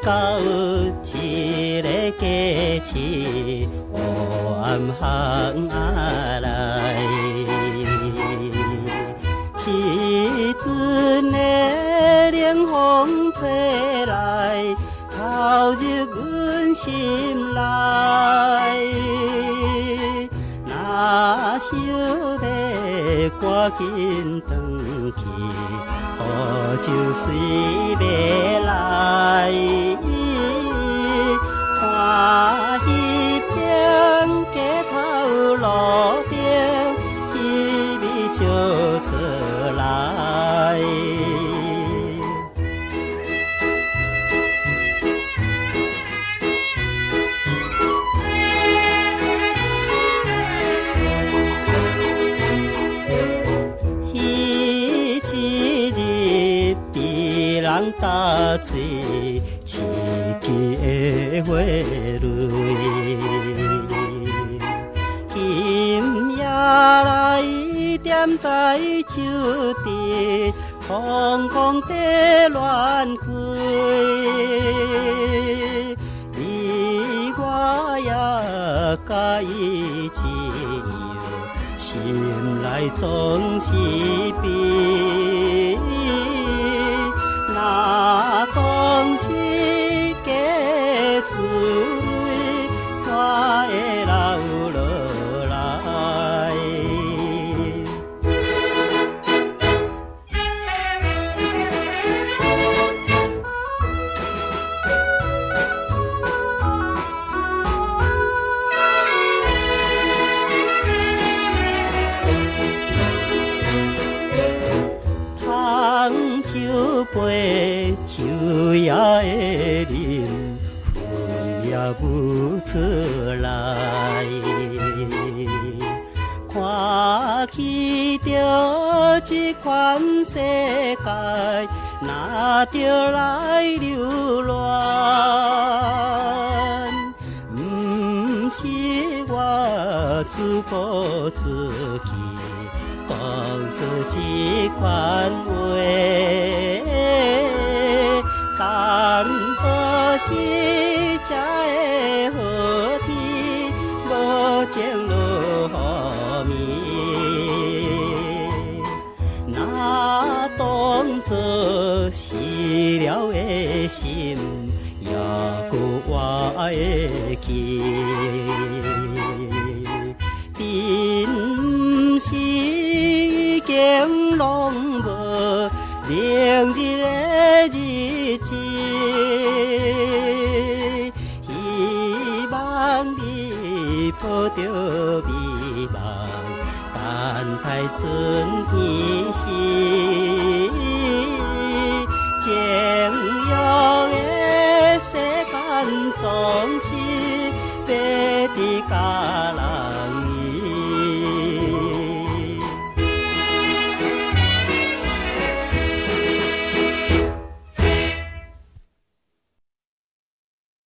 到一个家市黑暗巷仔内，凄阵的冷风吹来，透入阮心内。若想要赶紧转去，雨就随袂来。看彼边街头路顶，伊味招出来。人打嘴，刺激的花蕊。今夜来踮在酒池，空空地乱开。你我也甲伊一样，心内总是悲。若讲是假滋味，怎会留落来？汤酒杯，酒也会啉，魂也舞出来。看起着这款世界，哪着来流乱？不是我自暴自弃，讲出这款话，但何时才会好天无情落雨暝？若当作死了的心，也搁活会去。并不是已经拢无明日的日子，希望你抱着美梦，等待春天时，情欲的世间总是白的。